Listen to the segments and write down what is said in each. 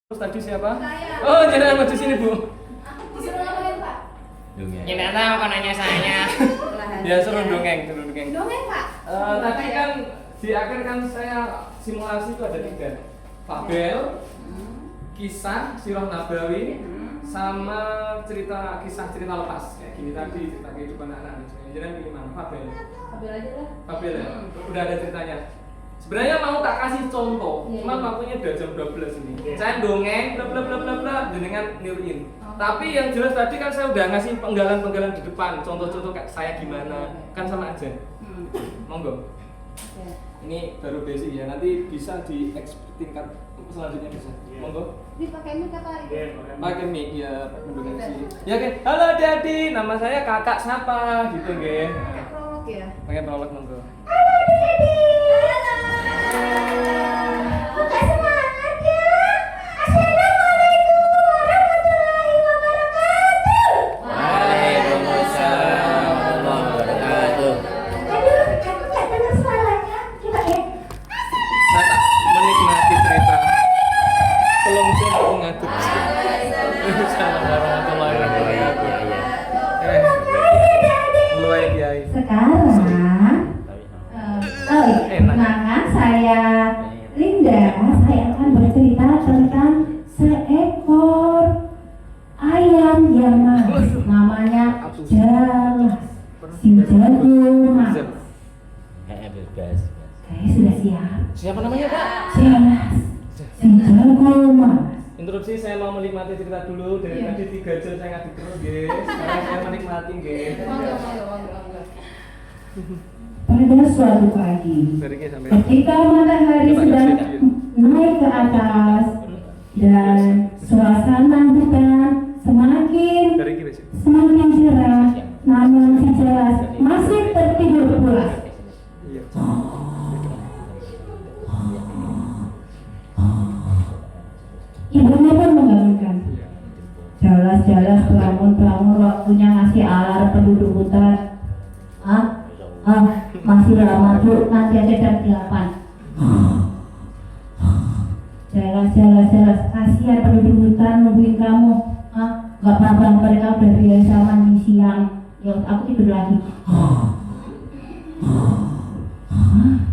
Terus tadi siapa? Saya. Oh, jangan maju sini, Bu. Disuruh ngapain, Pak? Dongeng. Ini tahu kan nanya saya. Ya suruh dongeng. Dongeng, Pak. Tadi kan di akhir kan saya simulasi itu ada 3. Fabel, kisah Sirah Nabawi, sama kisah cerita lepas. Kayak gini tadi cerita kehidupan anak-anak. Jadi pilih mana? Fabel. Fabel aja lah. Fabel ya. Udah ada ceritanya. Sebenarnya mau tak kasih contoh, Iya, cuman iya. waktunya udah jam 12 ini. Saya dongeng, bla bla bla bla bla, dengan niruin. Tapi yang jelas tadi kan saya udah ngasih penggalan-penggalan di depan, contoh-contoh kayak saya gimana, kan sama aja. Monggo. Ya. Ini baru basic ya, nanti bisa di tingkat selanjutnya bisa. Monggo. Ini pakai mic apa ini? Pakai mic ya, Pak Mendungan sih. Ya oke. Halo Adik-adik, nama saya Kakak siapa gitu nggih. Pakai prolog ya. Pakai prolog monggo. Buka semangat ya. Assalamualaikum warahmatullahi wabarakatuh. Waalaikumsalam warahmatullahi wabarakatuh. Aduh, aku nggak dengar suaranya. Coba ya. Saya tak menikmati cerita. Tolong jam aku ngaduk. Waalaikumsalam warahmatullahi wabarakatuh. Mulai Kiai. Sekarang, kenangan saya Linda, saya akan bercerita tentang seekor ayam yang manis, namanya Jelas, si jago mas. Bebas. Saya sudah siap. Siapa namanya, Pak? Jelas, si jago mas. Interupsi, saya mau menikmati cerita dulu. Dari tadi 3 jam saya ngaduk terus, guys. Sekarang saya menikmati, guys. Monggo. Pada suatu pagi, Dari Ki sampai. ketika matahari sedang naik ke atas dan suasana hutan semakin Dari Ki besok. semakin cerah, namun si Jelas masih tertidur pulas. Iya. Ibunya pun membangunkan. Jelas bangun, waktunya ngasih alarm penduduk hutan. Masih lama Bu, nanti aja jam 8. Jelas, kasihan penduduk hutan nungguin kamu. Gak apa-apa, mereka udah biasa mandi siang. Ya aku tidur lagi.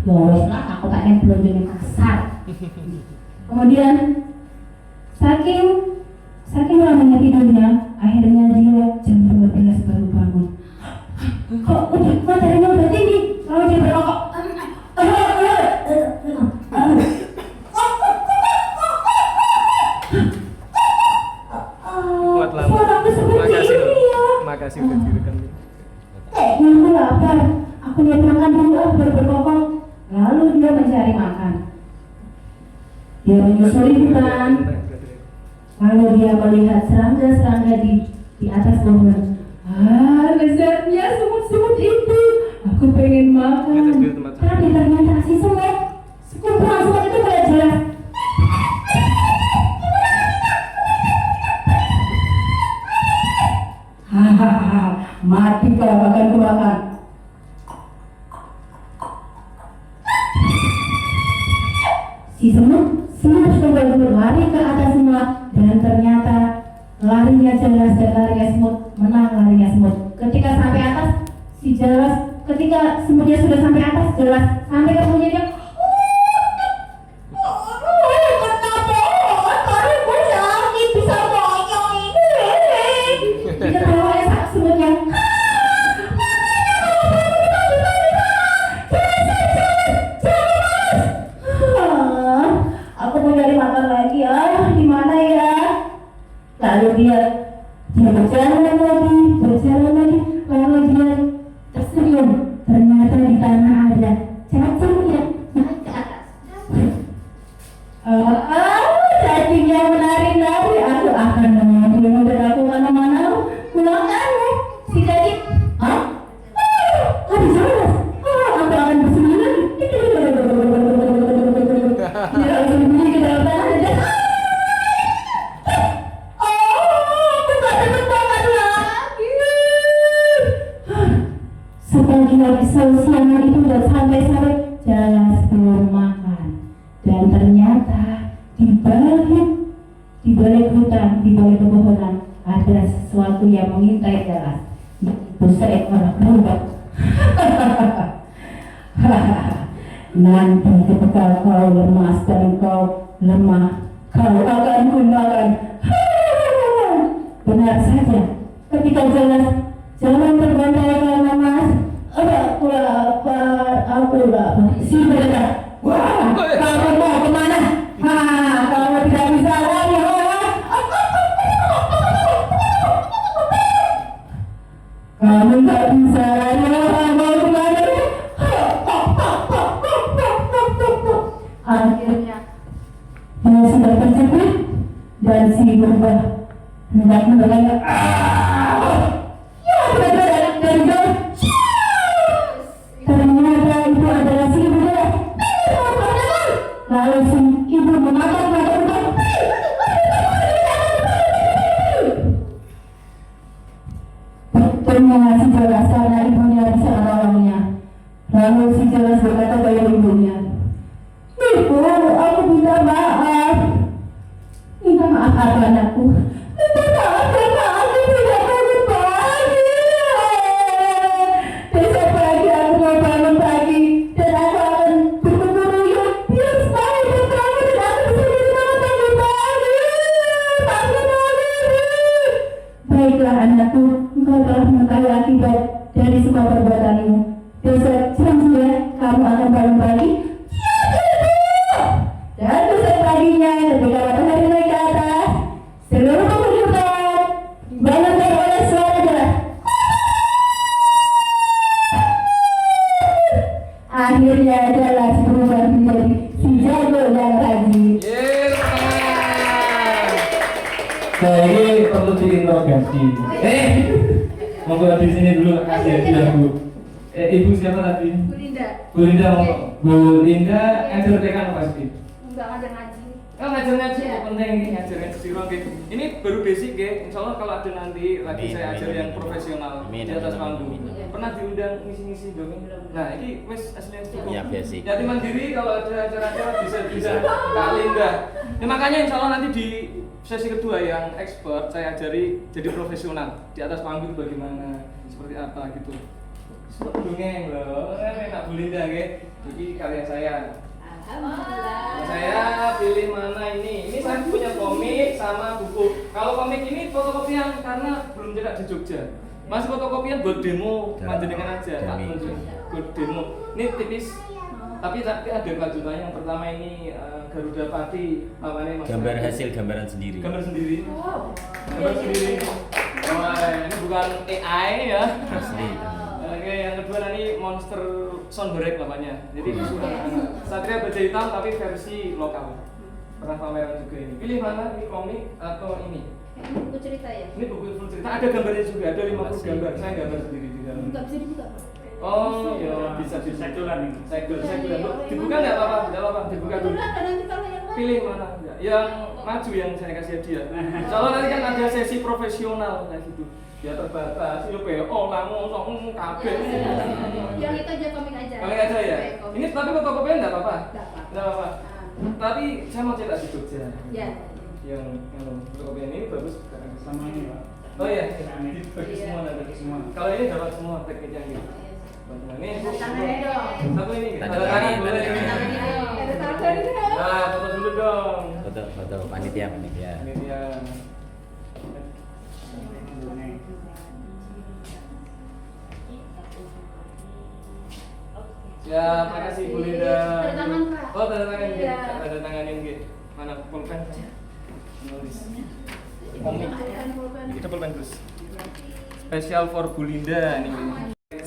Ya wes lah, aku tak belum jadi kasar. Kemudian saking lamanya tidurnya, akhirnya dia jam 12 baru bangun. Kok mataharinya udah tinggi, lalu dia berokok. Kuat lama. Suaraku seperti Makasih loh. ini ya. Makasih udah direkam. Kayaknya aku lapar. Aku lihat makan dulu baru berkokok. Lalu dia mencari makan. Dia menyusuri hutan. Lalu dia melihat serangga-serangga di atas pohon. Lezatnya semut-semut itu. Aku pengen makan. Tapi ternyata si semut, sekumpulan semut itu tidak jelas. Hahaha, mati kalau makan kemakan. Si semut coba lari ke atas semua dan ternyata larinya Jelas dan larinya semut menang larinya semut. Ketika sampai atas ketika semutnya sudah sampai atas, Jelas sampai ke punya dia. Semutnya. Aku mau cari makan lagi ya, di mana ya? Lalu dia berjalan lagi, lalu dia tersenyum. Ternyata di tanah ada cacing yang naik ke atas. Cacingnya menari-nari. Aku akan mengambil dan aku mana-mana. Pulangannya si cacing. Habis Jelas. Aku akan bersembunyi lagi. Dia langsung sembunyi ke dalam tanah aja. Aku gak dapat makan lagi. Sepagi lagi siangan itu udah sampai Jelas belum makan. Dan ternyata di balik Di balik hutan, di balik pepohonan, ada sesuatu yang mengintai jelas. Itu seekor burung. Nanti ketika kau lemas dan kau lemah, kau akan gunakan. Benar saja, ketika jelas jangan terbantaikan mas. Aku lapar. Si mereka, wah, kamu mau kemana? Kamu tidak bisa lari. Kamu tidak bisa lari. Mau kemana? Akhirnya dia sudah terjepit dan si berubah hendak mendekatnya. Ya, dari jauh. Ternyata itu adalah si ibu. Lalu si ibu memakan mata. Bertemu si jelas karena ibunya bisa menolongnya. Lalu si jelas berkata pada ibunya, "Ibu, aku minta maaf." "Minta maaf apa anakku?" "Minta maaf karena aku tidak bangun pagi. Besok pagi aku mau bangun pagi dan aku akan berburu biar supaya bertemu dan aku bisa bangun pagi. Baiklah anakku, engkau telah mengetahui akibat dari semua perbuatanmu. Besok siang kamu akan bangun pagi. Dan besok paginya ketika matahari naik ke atas, seluruh kehidupan dibangunkan oleh suara jelas. Akhirnya jelas berubah menjadi si jago yang rajin. Saya ini perlu diinterogasi. Monggo di sini dulu kasih hadiah Bu. Ibu siapa tadi? Bu Linda. Bu Linda ngomong. Bu Linda ngajar TK apa sih? Enggak ngajar ngaji. Oh ngajar ngaji, penting ini ngajar ngaji siro gitu. Ini baru basic ya. Insya Allah kalau ada nanti lagi saya ajar yang profesional di atas panggung. Pernah diundang ngisi-ngisi dongeng. Nah ini wes aslinya cukup. Ya basic. Jadi mandiri kalau ada acara-acara bisa Kak Linda. Ya makanya Insya Allah nanti di sesi kedua yang expert saya ajari jadi profesional di atas panggung bagaimana, seperti apa gitu. Dongeng loh, enak Bu Linda nggih. Iki karya saya. Alhamdulillah. Saya pilih mana ini? Ini saya punya komik sama buku. Kalau komik ini fotokopian karena belum cetak di Jogja. Masih fotokopian buat demo, panjenengan aja. Tak tunjuk buat demo. Ini tipis. Tapi ada kelanjutannya. Yang pertama ini Garuda Pati, namanya Mas. Gambar hasil gambaran sendiri. Gambar sendiri. Wow. Gambar sendiri. Wah, ini bukan AI ya. Asli. Oke, yang kedua nanti Monster Soundbreak namanya. Jadi sudah Satria Baja Hitam tapi versi lokal. Pernah pameran juga ini. Pilih mana? Ini komik atau ini? Ini buku cerita ya? Ini buku full cerita. Ada gambarnya juga. Ada 50 gambar. Saya gambar sendiri di dalam. Enggak bisa dibuka, Pak. Oh, ya bisa Segulan ini. Segel. Dibuka nggak apa-apa? Nggak apa-apa. Dibuka dulu. Udah, nanti kalau yang lain. Pilih mana? Yang maju yang saya kasih hadiah. Soalnya nanti kan ada sesi profesional kayak gitu. Ya terbatas. Itu PO langsung kabeh. Yang itu aja komik aja. Komik aja ya. Komik. Ini tapi fotokopian nggak apa-apa. Nggak apa-apa. Nggak apa-apa. Tapi saya mau cetak di Jogja. Ya. Yang fotokopian ini bagus. Sama ini Pak. Oh iya, Ini. dibagi semua nanti. Semua. Kalau ini dapat semua tekniknya gitu. Ini Tangannya dong. satu ini. Tanda Tanda tangan tangan, boleh. tanda tangan. Ada tangan dong. Nah, foto dulu dong. Foto panitia. Ini dia. Ya, makasih Bu Linda. Tanda tangan, Pak. Oh, tanda tangan gitu. Iya. Tanda tanganin gitu. Mana pulpen? Nulis. Komik. Kita pulpen terus. Spesial for Bu Linda nih.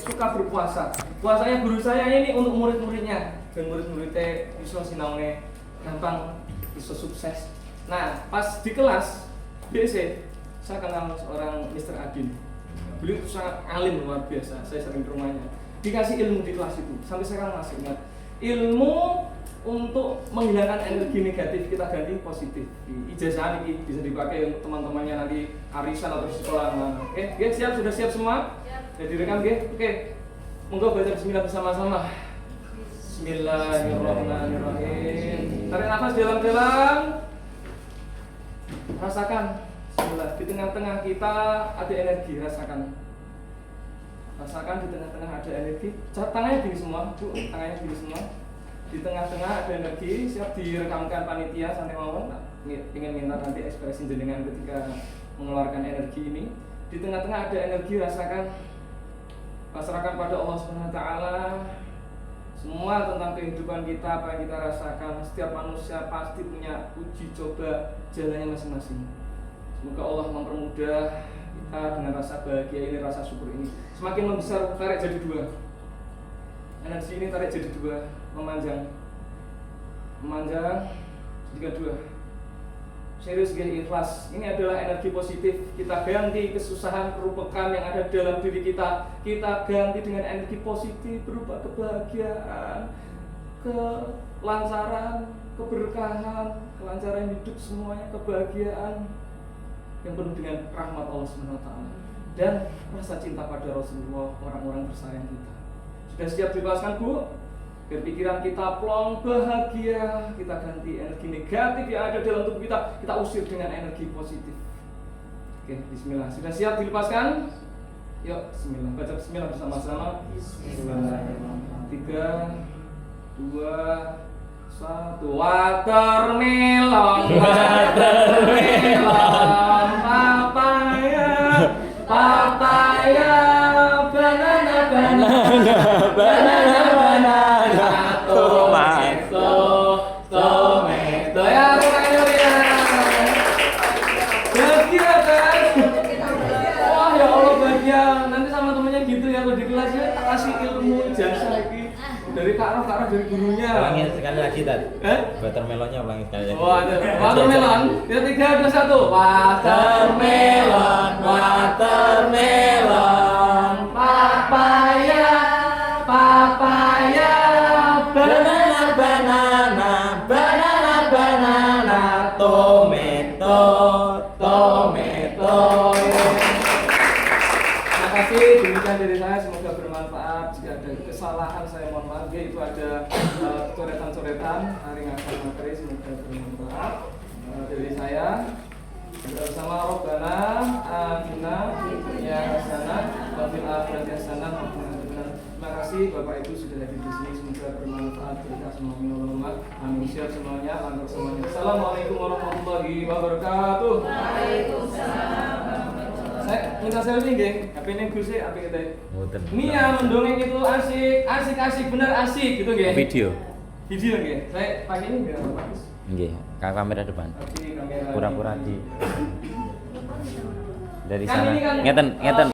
Suka berpuasa. Puasanya guru saya ini untuk murid-muridnya. Dan murid-muridnya bisa sinaune gampang, bisa sukses. Nah, pas di kelas BC, saya kenal seorang Mr. Adin. Beliau sangat alim luar biasa. Saya sering ke rumahnya. Dikasih ilmu di kelas itu. Sampai sekarang masih ingat. Ilmu untuk menghilangkan energi negatif kita ganti positif. Ijazah ini bisa dipakai untuk teman-temannya nanti arisan atau sekolah. Oke, siap? Sudah siap semua? Jadi direkam Oke. Monggo baca bismillah bersama-sama. Bismillahirrahmanirrahim. Tarik nafas dalam-dalam. Rasakan, bismillah, di tengah-tengah kita ada energi, rasakan. Rasakan di tengah-tengah ada energi. Tangannya gini semua, Bu, tangannya gini semua. Di tengah-tengah ada energi, siap direkamkan panitia santai mawon. Ingin minta nanti ekspresi jenengan ketika mengeluarkan energi ini. Di tengah-tengah ada energi, rasakan. Pasrahkan pada Allah Subhanahu wa taala. Semua tentang kehidupan kita, apa yang kita rasakan. Setiap manusia pasti punya uji coba jalannya masing-masing. Semoga Allah mempermudah kita dengan rasa bahagia ini, rasa syukur ini. Semakin membesar, tarik jadi dua. Energi ini tarik jadi dua, memanjang, jadikan dua. Serius gini, ikhlas. Ini adalah energi positif. Kita ganti kesusahan, kerupekan yang ada dalam diri kita. Kita ganti dengan energi positif berupa kebahagiaan, kelancaran, keberkahan, kelancaran hidup semuanya, kebahagiaan yang penuh dengan rahmat Allah Subhanahu wa taala dan rasa cinta pada Rasulullah, orang-orang tersayang kita. Sudah siap dilepaskan, Bu? Biar pikiran kita plong, bahagia, kita ganti energi negatif yang ada dalam tubuh kita usir dengan energi positif. Oke, bismillah. Sudah siap dilepaskan? Yuk, bismillah. Baca bismillah bersama-sama. Bismillahirrahmanirrahim. 3, 2, 1. Watermelon, watermelon, papaya, papaya, banana, banana, banana, banana, tomato, tomato. Ya, ya. Bahagia kan? Wah, ya Allah bahagia. Nanti sama temennya gitu ya, kalau di kelasnya tak kasih ilmu jasa lagi. Dari Kak Raf dari gurunya. Ulangin sekali lagi tadi. Watermelonnya ulangin sekali lagi. Oh, ada. Watermelon. 3, 2, 1. Watermelon, watermelon, papaya, papaya, banana, banana, banana, banana, tomato, tomato. Terima kasih, demikian dari saya, semoga bermanfaat. Jika ada kesalahan saya mohon maaf. Itu ada coretan-coretan ringan materi, semoga bermanfaat. Dari saya bersama Robbana Atina ya hasanah wa fil akhirati hasanah. Terima kasih Bapak Ibu sudah hadir di sini, semoga bermanfaat berkah semuanya. Amin. Siap semuanya, lancar semuanya. Assalamualaikum warahmatullahi wabarakatuh. Waalaikumsalam. Saya minta selfie nggih, HP-ne Gus e apik kita. Mboten. Mia mendongeng itu asik bener asik gitu nggih. Video. Video nggih. Saya pakai ini biar bagus. Nggih, kamera depan. Oke, kamera. Pura-pura di dari Kan sana. ini kan, Ngeten.